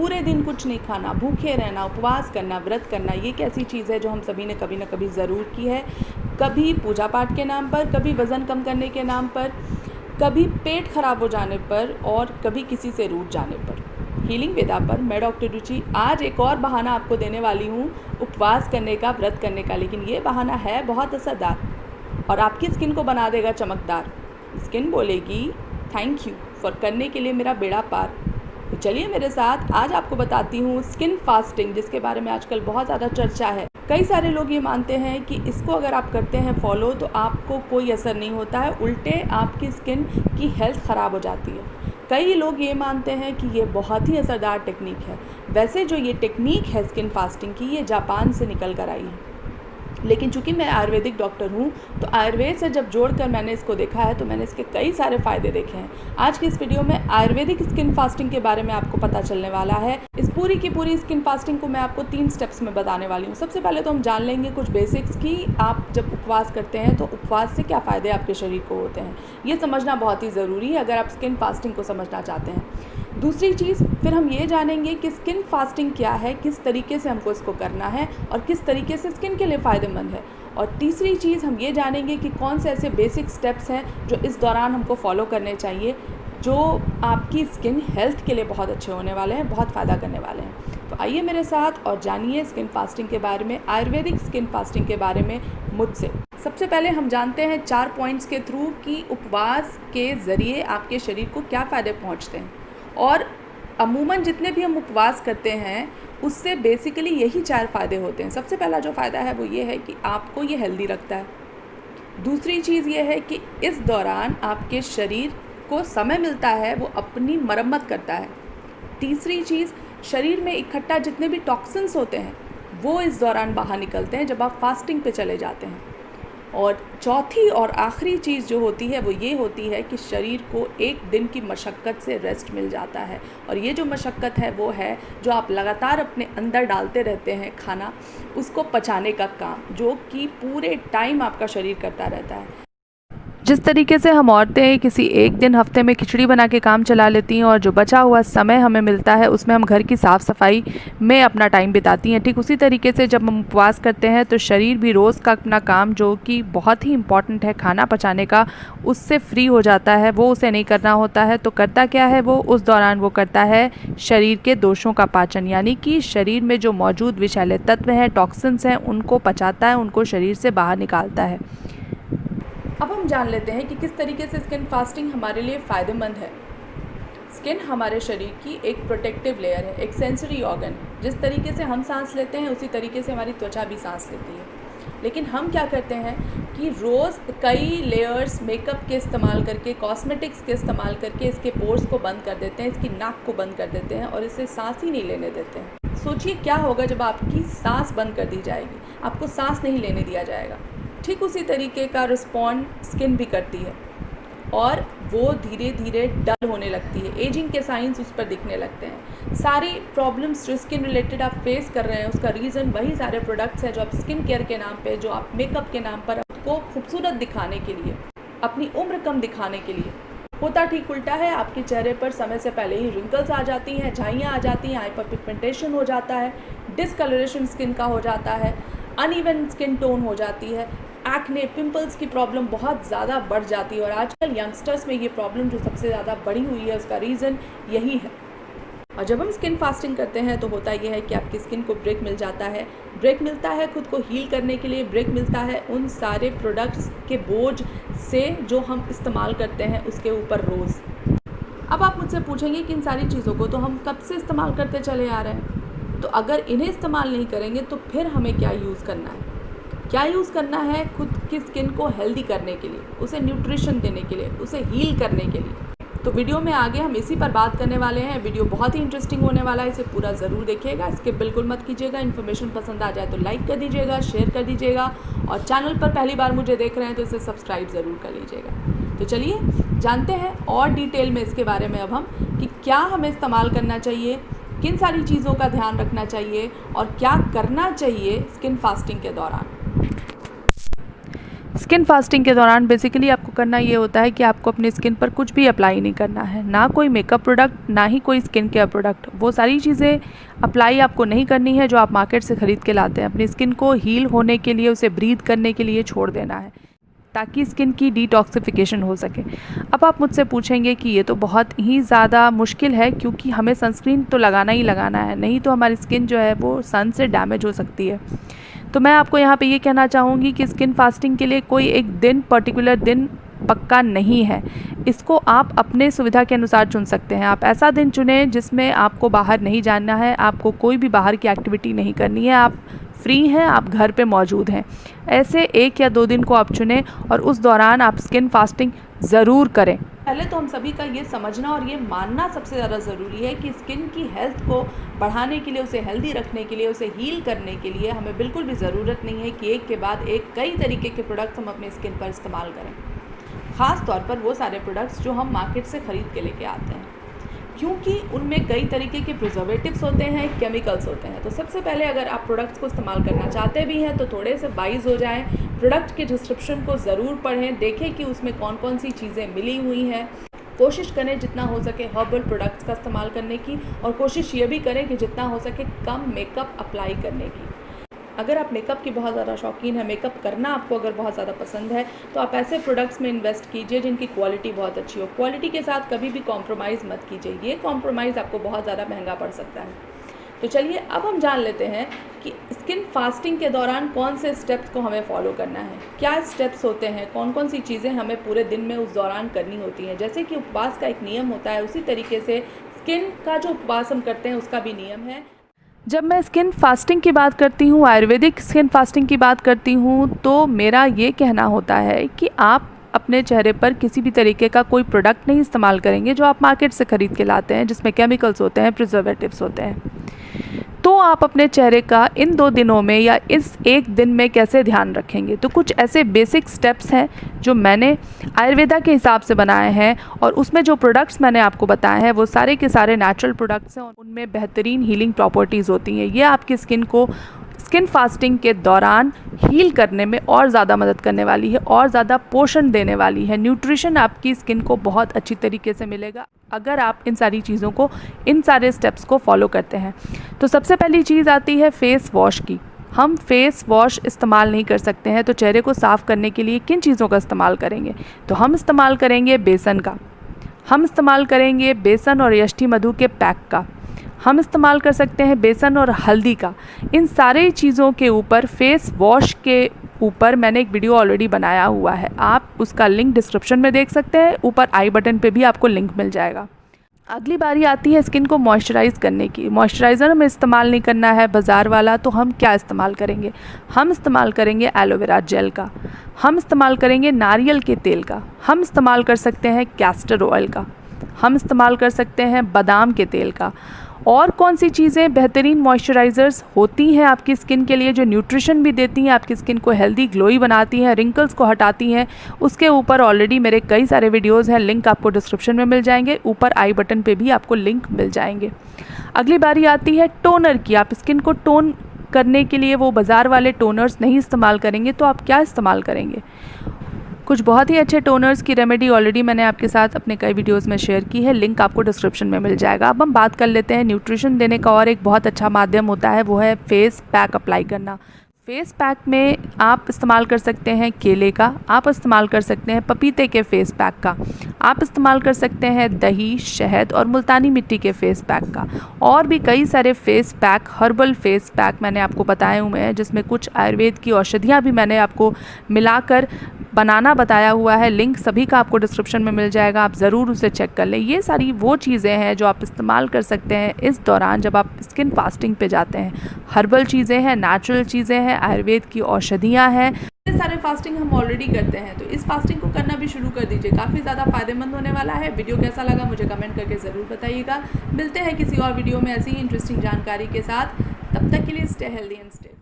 पूरे दिन कुछ नहीं खाना, भूखे रहना, उपवास करना, व्रत करना, ये कैसी चीज़ है जो हम सभी ने कभी ना कभी ज़रूर की है। कभी पूजा पाठ के नाम पर, कभी वज़न कम करने के नाम पर, कभी पेट खराब हो जाने पर और कभी किसी से रूठ जाने पर। हीलिंग वेदा पर मैं डॉक्टर रुचि आज एक और बहाना आपको देने वाली हूँ उपवास करने का, व्रत करने का, लेकिन ये बहाना है बहुत असरदार और आपकी स्किन को बना देगा चमकदार। स्किन बोलेगी थैंक यू फॉर करने के लिए मेरा बेड़ा पार। तो चलिए मेरे साथ, आज आपको बताती हूँ स्किन फास्टिंग, जिसके बारे में आजकल बहुत ज़्यादा चर्चा है। कई सारे लोग ये मानते हैं कि इसको अगर आप करते हैं फॉलो तो आपको कोई असर नहीं होता है, उल्टे आपकी स्किन की हेल्थ ख़राब हो जाती है। कई लोग ये मानते हैं कि ये बहुत ही असरदार टेक्निक है। वैसे जो ये टेक्निक है स्किन फास्टिंग की, ये जापान से निकल कर आई है, लेकिन चूंकि मैं आयुर्वेदिक डॉक्टर हूँ तो आयुर्वेद से जब जोड़कर मैंने इसको देखा है तो मैंने इसके कई सारे फ़ायदे देखे हैं। आज की इस वीडियो में आयुर्वेदिक स्किन फास्टिंग के बारे में आपको पता चलने वाला है। इस पूरी की पूरी स्किन फास्टिंग को मैं आपको 3 स्टेप्स में बताने वाली हूँ। सबसे पहले तो हम जान लेंगे कुछ बेसिक्स की आप जब उपवास करते हैं तो उपवास से क्या फ़ायदे आपके शरीर को होते हैं, ये समझना बहुत ही ज़रूरी है अगर आप स्किन फास्टिंग को समझना चाहते हैं। दूसरी चीज़ फिर हम ये जानेंगे कि स्किन फास्टिंग क्या है, किस तरीके से हमको इसको करना है और किस तरीके से स्किन के लिए फ़ायदेमंद है। और तीसरी चीज़ हम ये जानेंगे कि कौन से ऐसे बेसिक स्टेप्स हैं जो इस दौरान हमको फॉलो करने चाहिए, जो आपकी स्किन हेल्थ के लिए बहुत अच्छे होने वाले हैं, बहुत फ़ायदा करने वाले हैं। तो आइए मेरे साथ और जानिए स्किन फास्टिंग के बारे में, आयुर्वेदिक स्किन फास्टिंग के बारे में मुझसे। सबसे पहले हम जानते हैं 4 पॉइंट्स के थ्रू कि उपवास के ज़रिए आपके शरीर को क्या फ़ायदे पहुँचते हैं। और अमूमन जितने भी हम उपवास करते हैं उससे बेसिकली यही 4 फ़ायदे होते हैं। सबसे पहला जो फ़ायदा है वो ये है कि आपको ये हेल्दी रखता है। दूसरी चीज़ ये है कि इस दौरान आपके शरीर को समय मिलता है, वो अपनी मरम्मत करता है। तीसरी चीज़, शरीर में इकट्ठा जितने भी टॉक्सिन्स होते हैं वो इस दौरान बाहर निकलते हैं जब आप फास्टिंग पे चले जाते हैं। और चौथी और आखिरी चीज़ जो होती है वो ये होती है कि शरीर को एक दिन की मशक्क़त से रेस्ट मिल जाता है। और ये जो मशक्क़त है वो है जो आप लगातार अपने अंदर डालते रहते हैं खाना, उसको पचाने का काम, जो कि पूरे टाइम आपका शरीर करता रहता है। जिस तरीके से हम औरतें किसी एक दिन हफ्ते में खिचड़ी बना के काम चला लेती हैं और जो बचा हुआ समय हमें मिलता है उसमें हम घर की साफ़ सफाई में अपना टाइम बिताती हैं, ठीक उसी तरीके से जब हम उपवास करते हैं तो शरीर भी रोज़ का अपना काम, जो कि बहुत ही इम्पॉर्टेंट है खाना पचाने का, उससे फ्री हो जाता है। वो उसे नहीं करना होता है तो करता क्या है वो, उस दौरान वो करता है शरीर के दोषों का पाचन, यानी कि शरीर में जो मौजूद विषैले तत्व हैं, टॉक्सिन्स हैं, उनको पचाता है, उनको शरीर से बाहर निकालता है। अब हम जान लेते हैं कि किस तरीके से स्किन फास्टिंग हमारे लिए फ़ायदेमंद है। स्किन हमारे शरीर की एक प्रोटेक्टिव लेयर है, एक सेंसरी ऑर्गन है। जिस तरीके से हम सांस लेते हैं उसी तरीके से हमारी त्वचा भी सांस लेती है। लेकिन हम क्या करते हैं कि रोज़ कई लेयर्स मेकअप के इस्तेमाल करके, कॉस्मेटिक्स के इस्तेमाल करके इसके पोर्स को बंद कर देते हैं, इसकी नाक को बंद कर देते हैं और इसे सांस ही नहीं लेने देते हैं। सोचिए क्या होगा जब आपकी सांस बंद कर दी जाएगी, आपको सांस नहीं लेने दिया जाएगा। ठीक उसी तरीके का रिस्पॉन्ड स्किन भी करती है और वो धीरे धीरे डल होने लगती है, एजिंग के साइंस उस पर दिखने लगते हैं। सारी प्रॉब्लम्स जो स्किन रिलेटेड आप फेस कर रहे हैं उसका रीज़न वही सारे प्रोडक्ट्स हैं जो आप स्किन केयर के नाम पे, जो आप मेकअप के नाम पर आपको खूबसूरत दिखाने के लिए, अपनी उम्र कम दिखाने के लिए, होता ठीक उल्टा है। आपके चेहरे पर समय से पहले ही रिंकल्स आ जाती हैं, झाइयाँ आ जाती हैं, हाइपर पिगमेंटेशन हो जाता है, डिसकलरेशन स्किन का हो जाता है, अनइवन स्किन टोन हो जाती है, एक्ने, पिंपल्स की प्रॉब्लम बहुत ज़्यादा बढ़ जाती है। और आजकल यंगस्टर्स में ये प्रॉब्लम जो सबसे ज़्यादा बढ़ी हुई है उसका रीज़न यही है। और जब हम स्किन फास्टिंग करते हैं तो होता यह है कि आपकी स्किन को ब्रेक मिल जाता है, ब्रेक मिलता है खुद को हील करने के लिए, ब्रेक मिलता है उन सारे प्रोडक्ट्स के बोझ से जो हम इस्तेमाल करते हैं उसके ऊपर रोज़। अब आप मुझसे पूछेंगे कि इन सारी चीज़ों को तो हम कब से इस्तेमाल करते चले आ रहे हैं, तो अगर इन्हें इस्तेमाल नहीं करेंगे तो फिर हमें क्या यूज़ करना है? क्या यूज़ करना है खुद की स्किन को हेल्दी करने के लिए, उसे न्यूट्रिशन देने के लिए, उसे हील करने के लिए। तो वीडियो में आगे हम इसी पर बात करने वाले हैं। वीडियो बहुत ही इंटरेस्टिंग होने वाला है, इसे पूरा ज़रूर देखिएगा, स्किप बिल्कुल मत कीजिएगा। इन्फॉर्मेशन पसंद आ जाए तो लाइक कर दीजिएगा, शेयर कर दीजिएगा और चैनल पर पहली बार मुझे देख रहे हैं तो इसे सब्सक्राइब ज़रूर कर लीजिएगा। तो चलिए जानते हैं और डिटेल में इसके बारे में अब हम कि क्या हमें इस्तेमाल करना चाहिए, किन सारी चीज़ों का ध्यान रखना चाहिए और क्या करना चाहिए स्किन फास्टिंग के दौरान। स्किन फास्टिंग के दौरान बेसिकली आपको करना ये होता है कि आपको अपनी स्किन पर कुछ भी अप्लाई नहीं करना है, ना कोई मेकअप प्रोडक्ट, ना ही कोई स्किन केयर प्रोडक्ट। वो सारी चीज़ें अप्लाई आपको नहीं करनी है जो आप मार्केट से ख़रीद के लाते हैं। अपनी स्किन को हील होने के लिए, उसे ब्रीथ करने के लिए छोड़ देना है, ताकि स्किन की डिटॉक्सिफिकेशन हो सके। अब आप मुझसे पूछेंगे कि ये तो बहुत ही ज़्यादा मुश्किल है, क्योंकि हमें सनस्क्रीन तो लगाना ही लगाना है, नहीं तो हमारी स्किन जो है वो सन से डैमेज हो सकती है। तो मैं आपको यहाँ पे ये कहना चाहूँगी कि स्किन फास्टिंग के लिए कोई एक दिन, पर्टिकुलर दिन पक्का नहीं है। इसको आप अपने सुविधा के अनुसार चुन सकते हैं। आप ऐसा दिन चुनें जिसमें आपको बाहर नहीं जाना है, आपको कोई भी बाहर की एक्टिविटी नहीं करनी है, आप फ्री हैं, आप घर पे मौजूद हैं। ऐसे 1 या 2 दिन को आप चुनें और उस दौरान आप स्किन फास्टिंग ज़रूर करें। पहले तो हम सभी का ये समझना और ये मानना सबसे ज़्यादा ज़रूरी है कि स्किन की हेल्थ को बढ़ाने के लिए, उसे हेल्दी रखने के लिए, उसे हील करने के लिए हमें बिल्कुल भी ज़रूरत नहीं है कि एक के बाद एक कई तरीके के प्रोडक्ट्स हम अपनी स्किन पर इस्तेमाल करें। ख़ास तौर पर वो सारे प्रोडक्ट्स जो हम मार्केट से ख़रीद के लेके आते हैं, क्योंकि उनमें कई तरीके के प्रिजर्वेटिव्स होते हैं, केमिकल्स होते हैं। तो सबसे पहले अगर आप प्रोडक्ट्स को इस्तेमाल करना चाहते भी हैं तो थोड़े से वाइज हो जाएं, प्रोडक्ट के डिस्क्रिप्शन को ज़रूर पढ़ें, देखें कि उसमें कौन कौन सी चीज़ें मिली हुई हैं। कोशिश करें जितना हो सके हर्बल प्रोडक्ट्स का इस्तेमाल करने की, और कोशिश ये भी करें कि जितना हो सके कम मेकअप अप्लाई करने की। अगर आप मेकअप की बहुत ज़्यादा शौकीन है, मेकअप करना आपको अगर बहुत ज़्यादा पसंद है, तो आप ऐसे प्रोडक्ट्स में इन्वेस्ट कीजिए जिनकी क्वालिटी बहुत अच्छी हो। क्वालिटी के साथ कभी भी कॉम्प्रोमाइज़ मत कीजिए, ये कॉम्प्रोमाइज़ आपको बहुत ज़्यादा महंगा पड़ सकता है। तो चलिए अब हम जान लेते हैं कि स्किन फास्टिंग के दौरान कौन से स्टेप्स को हमें फॉलो करना है, क्या स्टेप्स होते हैं, कौन कौन सी चीज़ें हमें पूरे दिन में उस दौरान करनी होती हैं। जैसे कि उपवास का एक नियम होता है, उसी तरीके से स्किन का जो उपवास हम करते हैं उसका भी नियम है। जब मैं स्किन फास्टिंग की बात करती हूँ, आयुर्वेदिक स्किन फास्टिंग की बात करती हूँ, तो मेरा ये कहना होता है कि आप अपने चेहरे पर किसी भी तरीके का कोई प्रोडक्ट नहीं इस्तेमाल करेंगे जो आप मार्केट से ख़रीद के लाते हैं, जिसमें केमिकल्स होते हैं, प्रिजर्वेटिव्स होते हैं। तो आप अपने चेहरे का इन 2 दिनों में या इस 1 दिन में कैसे ध्यान रखेंगे, तो कुछ ऐसे बेसिक स्टेप्स हैं जो मैंने आयुर्वेदा के हिसाब से बनाए हैं, और उसमें जो प्रोडक्ट्स मैंने आपको बताए हैं वो सारे के सारे नेचुरल प्रोडक्ट्स हैं, उनमें बेहतरीन हीलिंग प्रॉपर्टीज़ होती हैं। ये आपकी स्किन को स्किन फास्टिंग के दौरान हील करने में और ज़्यादा मदद करने वाली है, और ज़्यादा पोषण देने वाली है। न्यूट्रिशन आपकी स्किन को बहुत अच्छी तरीके से मिलेगा अगर आप इन सारी चीज़ों को, इन सारे स्टेप्स को फॉलो करते हैं। तो सबसे पहली चीज़ आती है फेस वॉश की। हम फेस वॉश इस्तेमाल नहीं कर सकते हैं, तो चेहरे को साफ़ करने के लिए किन चीज़ों का इस्तेमाल करेंगे, तो हम इस्तेमाल करेंगे बेसन का, हम इस्तेमाल करेंगे बेसन और यष्टि मधु के पैक का, हम इस्तेमाल कर सकते हैं बेसन और हल्दी का। इन सारे चीज़ों के ऊपर, फेस वॉश के ऊपर मैंने एक वीडियो ऑलरेडी बनाया हुआ है, आप उसका लिंक डिस्क्रिप्शन में देख सकते हैं, ऊपर आई बटन पे भी आपको लिंक मिल जाएगा। अगली बारी आती है स्किन को मॉइस्चराइज़ करने की। मॉइस्चराइज़र हमें इस्तेमाल नहीं करना है बाज़ार वाला, तो हम क्या इस्तेमाल करेंगे, हम इस्तेमाल करेंगे एलोवेरा जेल का, हम इस्तेमाल करेंगे नारियल के तेल का, हम इस्तेमाल कर सकते हैं कैस्टर ऑयल का, हम इस्तेमाल कर सकते हैं बादाम के तेल का। और कौन सी चीज़ें बेहतरीन मॉइस्चराइज़र्स होती हैं आपकी स्किन के लिए, जो न्यूट्रिशन भी देती हैं, आपकी स्किन को हेल्दी ग्लोई बनाती हैं, रिंकल्स को हटाती हैं, उसके ऊपर ऑलरेडी मेरे कई सारे वीडियोज़ हैं, लिंक आपको डिस्क्रिप्शन में मिल जाएंगे, ऊपर आई बटन पे भी आपको लिंक मिल जाएंगे। अगली बारी आती है टोनर की। आप स्किन को टोन करने के लिए वो बाज़ार वाले टोनर्स नहीं इस्तेमाल करेंगे, तो आप क्या इस्तेमाल करेंगे। कुछ बहुत ही अच्छे टोनर्स की रेमेडी ऑलरेडी मैंने आपके साथ अपने कई वीडियोस में शेयर की है, लिंक आपको डिस्क्रिप्शन में मिल जाएगा। अब हम बात कर लेते हैं न्यूट्रिशन देने का, और एक बहुत अच्छा माध्यम होता है वो है फेस पैक अप्लाई करना। फेस पैक में आप इस्तेमाल कर सकते हैं केले का, आप इस्तेमाल कर सकते हैं पपीते के फेस पैक का, आप इस्तेमाल कर सकते हैं दही, शहद और मुल्तानी मिट्टी के फेस पैक का, और भी कई सारे face pack, herbal face pack मैंने आपको बताए हुए हैं, जिसमें कुछ आयुर्वेद की औषधियाँ भी मैंने आपको मिलाकर बनाना बताया हुआ है। लिंक सभी का आपको डिस्क्रिप्शन में मिल जाएगा, आप ज़रूर उसे चेक कर लें। ये सारी वो चीज़ें हैं जो आप इस्तेमाल कर सकते हैं इस दौरान जब आप स्किन फास्टिंग पे जाते हैं। हर्बल चीज़ें हैं, नेचुरल चीज़ें हैं, आयुर्वेद की औषधियाँ हैं। ये सारे फास्टिंग हम ऑलरेडी करते हैं, तो इस फास्टिंग को करना भी शुरू कर दीजिए, काफ़ी ज़्यादा फ़ायदेमंद होने वाला है। वीडियो कैसा लगा मुझे कमेंट करके ज़रूर बताइएगा। मिलते हैं किसी और वीडियो में ऐसी ही इंटरेस्टिंग जानकारी के साथ, तब तक के लिए स्टे हेल्दी एंड स्टे